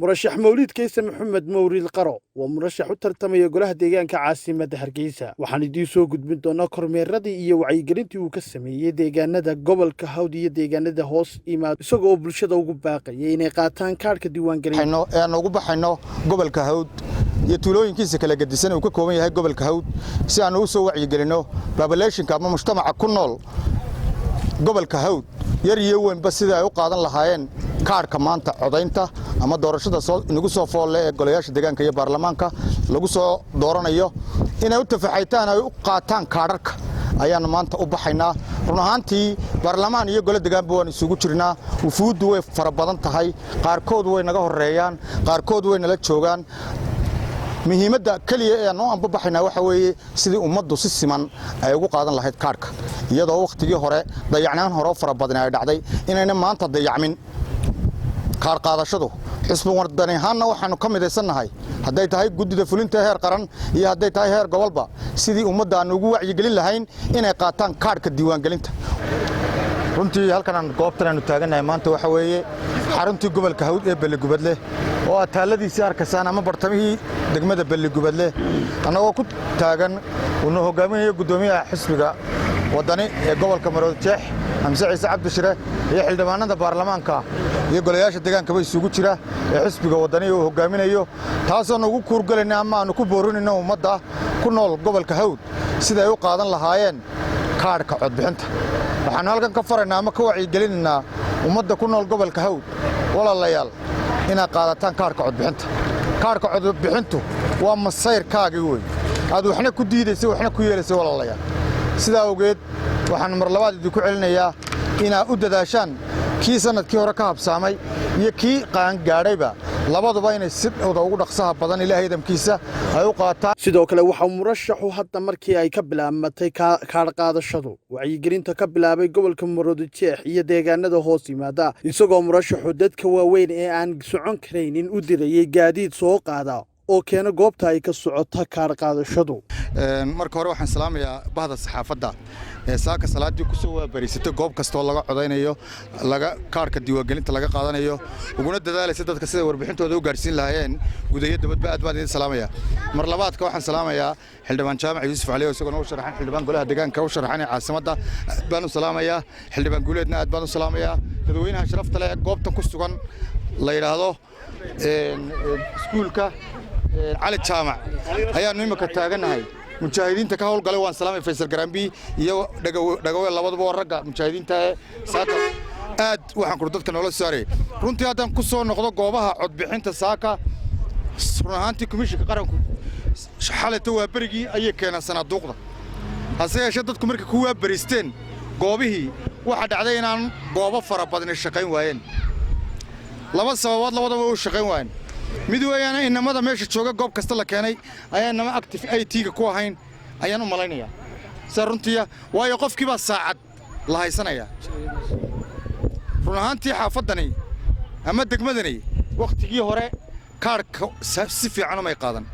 مرشح مولد كيس محمد موري القرو ومرشح ترتمي golaha deegaanka caasimada Hargeysa waxaan idin soo gudbin doonaa kormeeradii iyo wacyigelintii uu ka sameeyay deegaanada gobolka Hawd iyo deegaanada hoos imaad isagoo bulshada ugu baaqayay inay qaataan kaarka diiwaangelinta aan ugu baxayno gobolka Hawd iyo tuulooyinkiisa kala gadisan uu ka kooban yahay gobolka Hawd si aan u soo wacyigelino population-ka ama mujtamaca ku nool gobolka Hawd yar iyo weynba sida ay u qaadan lahaayeen kaarka maanta codaynta ama doorashada inagu soo foolay ee golayaasha deegaanka iyo baarlamaanka lagu soo dooranayo inay u tafaxaytaan ay u qaataan kaararka ayaan maanta u baxaynaa run ahaantii baarlamaan iyo gole deegaanba waan isugu jirnaa wufuuddu way fara badan tahay qaarkood way naga horeeyaan qaarkood way nala joogaan muhiimadda kaliya ee aan u baxaynaa waxa weeye sidii ummaddu si siman ay ugu qaadan lahayd kaarka iyadoo waqtigii hore dayacnaan hore fara badan ay dhacday inayna maanta dayacmin kaar qaadashadu xisbi wadani ahaanna waxaanu ka midaysanahay hadday tahay guddida fulinta heer qaran iyo hadday tahay heer gobolba sidii ummadda aan ugu wacyigelin lahayn inay qaataan kaarka diiwaangelinta runtii halkan aan goobtan aanu taaganahay maanta waxa weeye xaruntii gobolka Hawd ee Balligubadle oo ataaladiisii arkasaan ama bartamihii degmada Balligubadle anagoo ku taagan uu hogaaminayo gudoomiyaha xisbiga wadani ee gobolka Maroodijeex Hamse Ciise Cabdi Shire iyo xildhibaanada baarlamaanka iyo golayaasha deegaanka bay isugu jira ee xisbiga wadani uu hogaaminayo taasoo ugu kuurgalayna ama aanu ku boorinayno ummadda ku nool gobolka Hawd sida ay u qaadan lahaayeen kaarka codbixinta waxaan halkan ka faraynaa ama ka wacyigelinaynaa ummadda ku nool gobolka Hawd walaalayaal inay qaadataan kaarka codbixinta kaarka codbixintu waa masayrkaagii weey aad waxna ku diidaysay waxna ku yeelaysay walaalayaal sida awgeed waxaan mar labaad idinku celinayaa inaa u dadaashaan kii sanadkii hore ka habsaamay iyo kii qaan gaadhayba labaduba inay si ugu dhaqsaha badan Ilaahay idamkiisa ay u qaataan sidoo kale waxa murashaxu hadda markii ay ka bilaabmatay kaar qaadashadu wacyigelinta ka bilaabay gobolka Maroodijeex iyo deegaanada hoos yimaada isagoo murashaxu dadka waaweyn ee aan socon kareynin u dirayay gaadiid soo qaada oo keena goobta ay ka socoto kaar qaadashadu marka hore waxaan salaamayaa bahda saxaafadda ee saaka salaadii ku soo waabariisatay goob kasta oo laga codaynayo laga kaarka diiwaangelinta laga qaadanayo uguna dadaalaysa dadka sida warbixintooda u gaarsiin lahaayeen gudaha dibadba aad baan idin salaamayaa mar labaadka waxaan salaamayaa xildhibaan jaamac Yuusuf Cali oo isagoo u sharaxan xildhibaan golaha deegaanka u sharaxan caasimadda baan u salaamayaa xildhibaan guuleedna aad baan u salaamayaa dadweynaha sharafta leh goobta ku sugan la yiraahdo iskuulka علي الجامع أيام نيمك تاجناهاي مشاهدين تكهول قالوا وان سلام فيصل جرامبي يو دعوة الله وضبوا الرجع مشاهدين تا ساكا أد وحن كردت كنا ولا ساري رنتي هذا كسر نقطة جوابها عد بحين تساكا سرهانتي كميش كقرنكو حالة هو برجي أي كان سنة دقة هسه شدت كمرك هو بريستين جوابه واحد علينا جوابه فرق بدن الشقين وين لما سواد لما وضبوا الشقين وين midweeyana inamada meesha jooga goob kasta la keenay ayaan nama active IT-ga ku ahayn ayaan u malaynaya saruntiya waayo qofkiiba saacad la haysanaya runaantii xaafadani ama degmadani waqtigii hore kaarka si fiican uma qaadan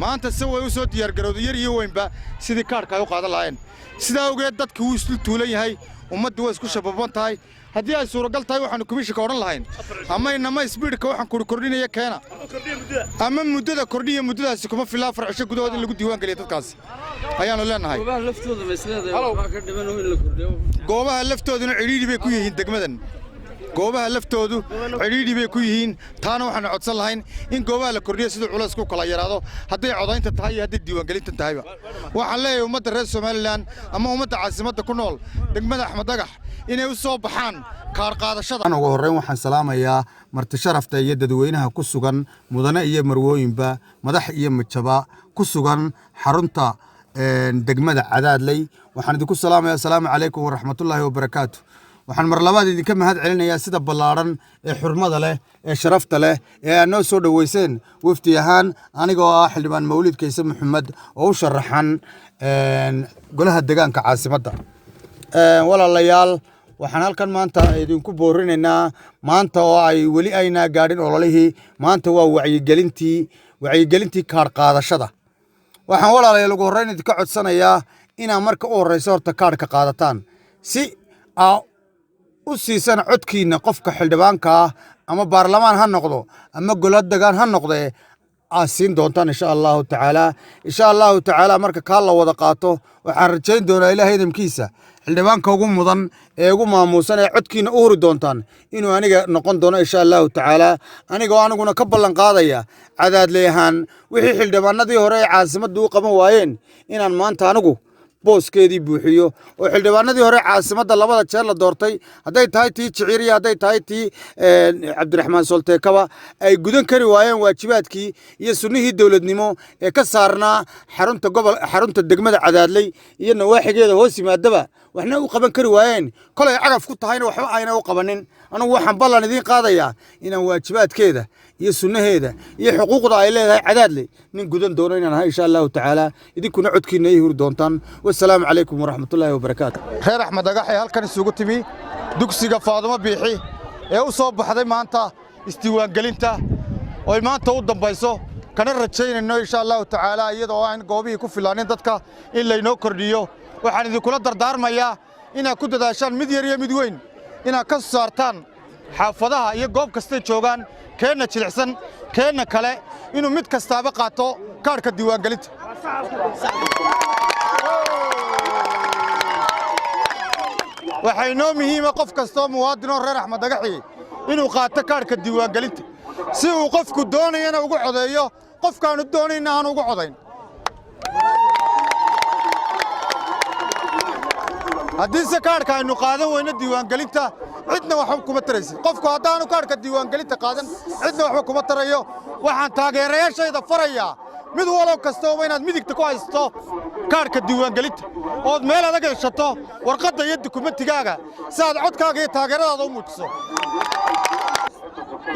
maanta si way u soo diyaar garowday yar iyo weynba sidii kaarka ay u qaadan lahayn sida ogeed dadku uu islu tuulan yahay ummaddu way isku shababan tahay haddii ay suuragal tahay waxaanu komishanka oran lahayn ama inama speedka waxaan ku kordhinaya keena ama muddada kordhiya muddadaasi kuma filaa farxisho gudahood in lagu diiwaan galiyo dadkaas ayaanu leenahay goobaha laftooda meesleeday waxa ka dhiman in la kordhiyo goobaha laftooduna ciriiri bay ku yihiin degmadan goobaha laftoodu ciriiri bay ku yihiin taana waxaan codsan lahayn in goobaha la kordhiyo sida culays ku kala yaraado haday codaynta tahay iyo haday diiwaan galinta tahayba waxaan leeyahay ummadda reer Soomaaliland ama ummadda caasimadda ku nool degmada Axmed Dagax inay u soo baxaan kaar qaadashada ugu horeyn waxaan salaamayaa marti sharafta iyo dadweynaha ku sugan mudane iyo marwooyinba madax iyo majaba ku sugan xarunta degmada Cadaadley waxaan idinku salaamayaa assalaamu calaykum wa rahmatullaahi wa barakaatuh waxaan mar labaad idinka mahad celinayaa sida ballaaran ee xurmada leh ee sharafta leh ee aad noo soo dhaweyseen wafdi ahaan anigoo ah xildhibaan Mawlid Kayse Maxamed oo u sharaxan golaha deegaanka caasimadda walaalayaal waxaan halkan maanta idinku boorinaynaa maanta oo ay wali ayna gaadhin ololihii maanta waa wacyigelintii wacyigelintii kaadh qaadashada waxaan walaalayaal ugu horrayn idinka codsanayaa inaa marka u horrayso horta kaadhka qaadataan si aa u siisan codkiinna qofka xildhibaanka ah ama baarlamaan ha noqdo ama golo degaan ha noqdee aad siin doontaan insha allahu tacaala marka kaa la wada qaato waxaan rajayn doonaa ilaahay idamkiisa xildhibaanka ugu mudan ee ugu maamuusan ee codkiina u huri doontaan inuu aniga noqon doono insha allahu tacaala anigoo aniguna ka ballan qaadaya cadaadley ahaan wixii xildhibaanadii hore ee caasimadda u qaban waayeen inaan maanta anigu booskeedii buuxiyo oo xildhibaanadii hore caasimadda labada jeer la doortay hadday tahay tii jiciiriya hadday tahay tii cabdiraxmaan solteekaba ay gudan kari waayeen waajibaadkii iyo sunnihii dowladnimo ee ka saarnaa xarunta degmada cadaadley iyo nawaaxigeeda hoos yimaadaba waxna u qaban kari waayeen kolay cagaf ku tahayna waxba ayna u qabanin anugu waxaan ballan idiin qaadayaa inaan waajibaadkeeda iyo sunnaheeda iyo xuquuqda ay leedahay cadaadley nin gudan doono inaan ahay insha allahu tacaala idinkuna codkiina ii huri doontaan والسلام عليكم ورحمة الله وبركاته. reer axmed dhagax ee halkan isugu timi dugsiga Faadumo Biixi ee u soo baxday maanta isdiiwaangelinta oo ay maanta u dambayso kana rajaynayno insha Allah tacaala iyadoo aan goobihii ku filaanin dadka in laynoo kordhiyo waxaan idinkula dardaarmayaa inaad ku dadaashaan mid yar iyo mid weyn inaad ka saartaan xaafadaha iyo goob kasta joogaan keenna jilicsan keenna kale inuu mid kastaaba qaato kaarka diiwaangelinta waxay noo muhiima qof kastoo muwaadin oo reer axmed dhagaxi inuu qaato kaarka diiwaangelinta si uu qofku doonayana ugu codeeyo qofkaanu doonayna aan ugu codayn haddiise kaarka aynu qaadan weyno diiwaangelinta cidna waxba kuma taraysid qofku haddaanu kaarka diiwaangelinta qaadan cidna waxba kuma tarayo waxaan taageerayaashayda farayaa mid walow kastoo inaad midigta ku haysto kaarka diiwaangelinta ood meel adag heshato warqadda iyo dukumentigaaga si aad codkaaga iyo taageeradaada u muujiso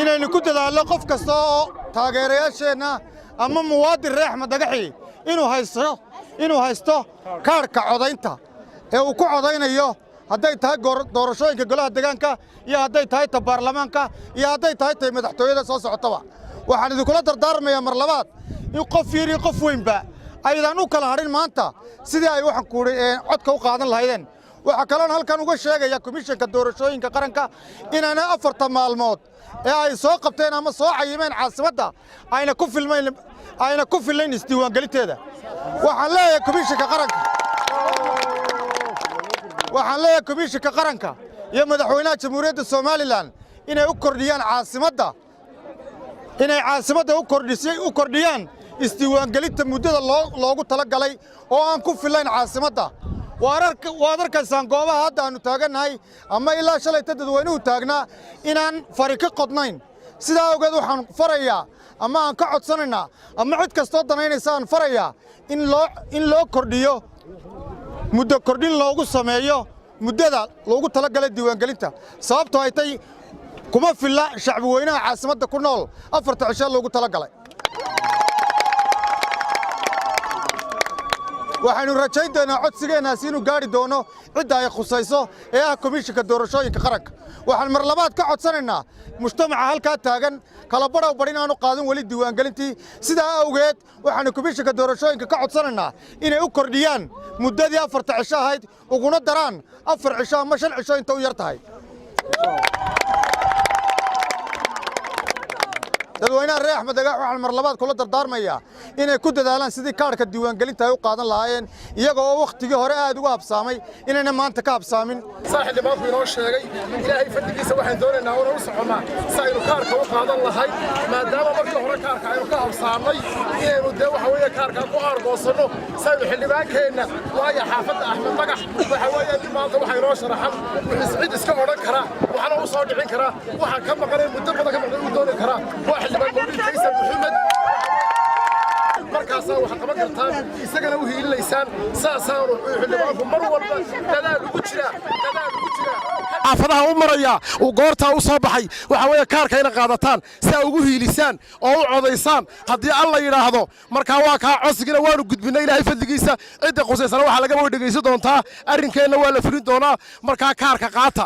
inaynu ku dadaalno qof kasta oo taageerayaasheenna ama muwaadin reer axmed dhagaxi inuu haysto kaarka codaynta ee uu ku codaynayo hadday tahay doorashooyinka golaha deegaanka iyo hadday tahay ta baarlamaanka iyo hadday tahay ta madaxtooyada soo socotaba waxaan idinkula dardaarmayaa mar labaad in qof yar iyo qof weynba aydan u kala hadhin maanta sidii ay waxaan kuuray codka u qaadan lahaydeen waxa kaloon halkan uga sheegaya komishanka doorashooyinka qaranka inaana 4 maalmood ee ay soo qabteen ama soo cayimeen caasimadda ayna ku filnayn isdiiwaangelinteeda waxaan leeyahay komishanka qaranka iyo madaxweynaha jamhuuriyadda Soomaaliland inay u kordhiyaan caasimadda u kordhiyaan isdiiwaangelinta muddada loogu talagalay oo aan ku filayn caasimadda waad arkaysaan goobaha hadda aanu taagannahay ama ilaa shalayta dadweynuhu taagnaa inaan fari ka qodnayn sidaa awgeed waxaan farayaa ama aan ka codsanaynaa ama cid kastoo danaynaysa aan farayaa in loo kordhiyo muddo kordhin loogu sameeyo muddada loogu talagalay diiwaangelinta sababtoo ay tay kuma filla shacbi weynaha caasimadda ku nool 4 cisho loogu talagalay waxaanu rajaynaynaa codsigeenaasi inuu gaari doono cidda ay khusayso ee ah komishanka doorashooyinka qaranka waxaan mar labaad ka codsanaynaa mujtamaca halkaa taagan kala badhow badhin aanu qaadan weli diiwaangelintii sidaa awgeed waxaanu komishanka doorashooyinka ka codsanaynaa inay u kordhiyaan muddadii 4 cisho ahayd uguna daraan 4 cisho ama 5 cisho inta u yar tahay dadweynaha reer axmed dhagax waxaan mar labaad kula dardaarmayaa inay ku dadaalaan sidii kaarka diiwaangelinta ay u qaadan lahaayeen iyaga oo wakhtigii hore aad uga habsaamay inayna maanta ka habsaamin saaxiibku inoo sheegay ilaahay fadhigiisa waxaan doonaynaa inaan u soconaa si aynu kaarka u qaadan lahayn maadaama markii hore kaarka aynu ka habsaamay inaynu dee waxa weeye kaarka ku aargoosanno si aynu xildhibaankeenna waayo xaafadda axmed dhagax waxa weeye maanta waxa inoo sharaxan wixii cid iska odhan kara waxna u soo dhicin kara waxaan ka maqanay muddo badan ka maqnay uu dooni karaa محمد markaas waxa qaban kartaan isagana u hiilaysaan saasaan xildhibaanku mar walba dadaal ugu jira afadaha u maraya oo goorta u soo baxay waxa weeye kaarka ina qaadataan si ay ugu hiilisaan oo u codaysaan hadii alla yiraahdo marka waa ka codsigina waanu gudbinay ilaahay fadligiisa cid qosaysana waxa laga wada dhageysan doontaa arrinkeena waa la furin doonaa marka kaarka qaata